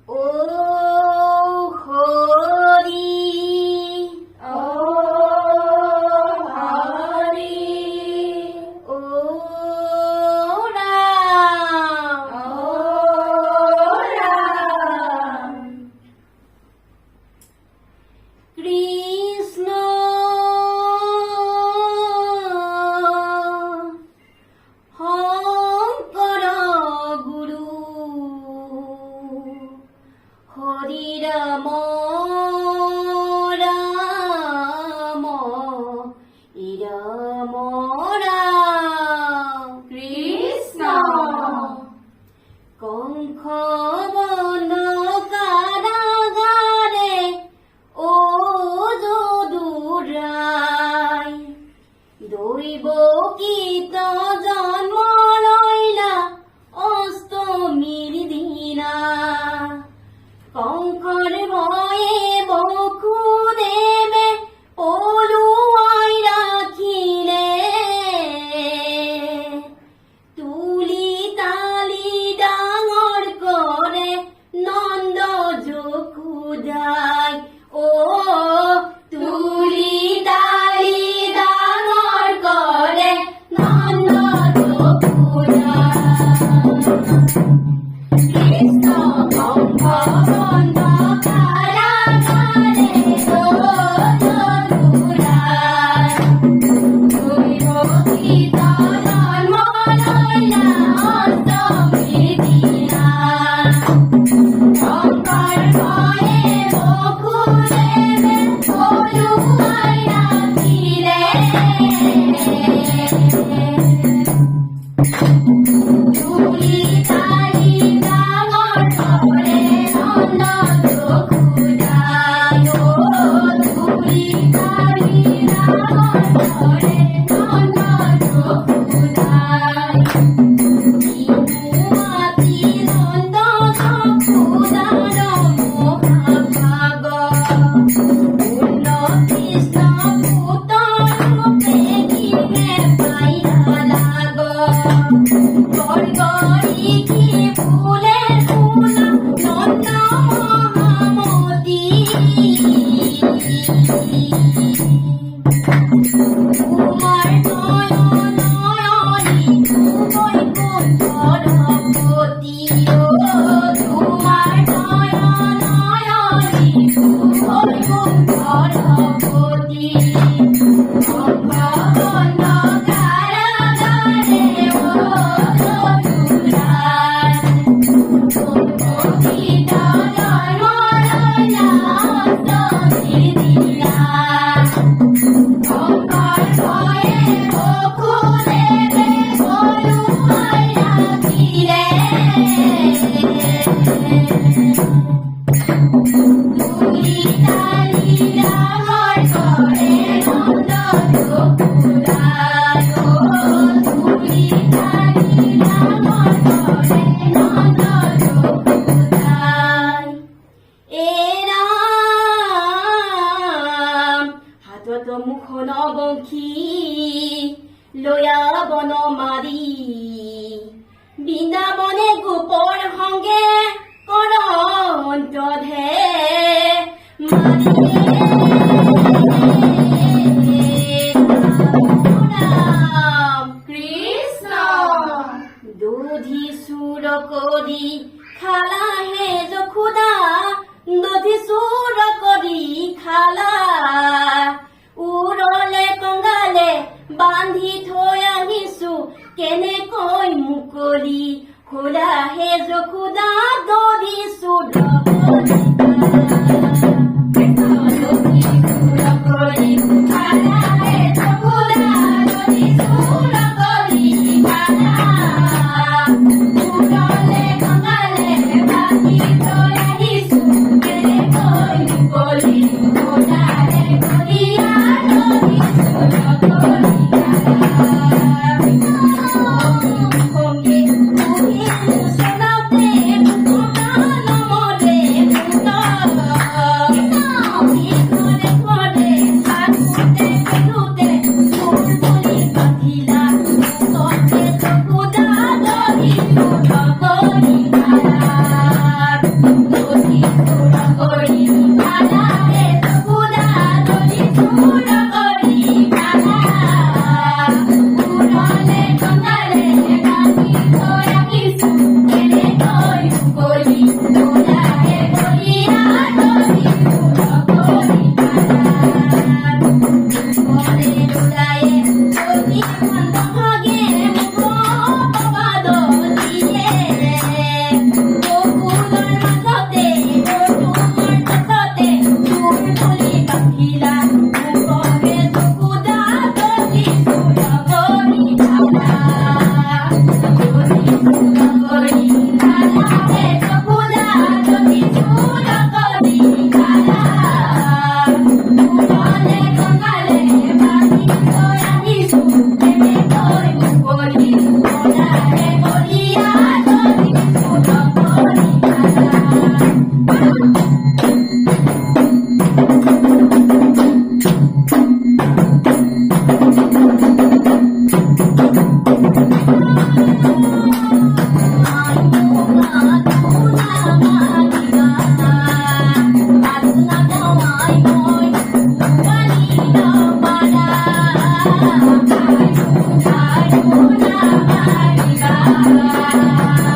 ও হরি ও হরি ও রাম ও রাম কৃষ্ণ শংকৰ গুৰু হৰি ৰাম ৰাম ৰাম ৰাম কৃষ্ণ কংস বন কাৰাগাৰে ও যদুৰায় দৈৱকীত জন্ম লইলা অষ্টমীৰ দিনা কংসৰ ভয়ে বসুদেৱে পলুৱাই ৰাখিলে তুলি তালি ডাঙৰ কৰে নন্দ যশোদাই ও তুলি তালি ডাঙৰ কৰে নন্দ যশোদাই কৃষ্ণ কংস বন্ধ কাৰাগাৰে ও যদুৰায় দৈৱকীত জন্ম লইলা অষ্টমীৰ দিনা শংকৰ ভয়ে বসুদেৱে পলুৱাই ৰাখিলে তুলি তালি ডাঙৰ কৰে নন্দ যশোদাই ও তুলি তালি ডাঙৰ কৰে নন্দ যশোদাই মাতি নন্দ যশোদাৰ মহাভাগ পূৰ্ণ কৃষ্ণ পুত্ৰ ৰূপে কিনে পাইলা লাগ গড়গড়ি কি ফুলে ফুলা নন্দ মহামতি তোমার নয়নয়নি বৈকুণ্ঠর পতি ও তোমার নয়নয়নি বৈকুণ্ঠর পতি ভগবন্ত কারাগারে ও যদুরায় দৈৱকীত জন্ম লইলা অষ্টমীৰ দিনা শংকৰ ভয়ে বসুদেৱে পলুৱাই ৰাখিলে তুলি তালি ডাঙৰ কৰে নন্দ যশোদাই ও তুলি তালি ডাঙৰ কৰে নন্দ যশোদাই এ ৰাম হাতত মুখন বংশী লয়া বন মাৰি বৃন্দাবনে গোপৰ সংগে কৰ অন্তধে কৃষ্ণ দধি চুৰ কৰি খালা হে যশোদা দধি চুৰ কৰি খালা উৰলে কঙালে বান্ধি থৈ আহিছো কেনেকৈ মুকলি খোলা হে যশোদা দধি চুৰ কৰি খালা হে যশোদা দধি চুৰ কৰি খালা উৰলে কঙালে বান্ধি থৈ আহিছো কেনেকৈ মুকলি খোলা হে কলিয়া দধি চুৰ কৰি খালা કૃષ્ણ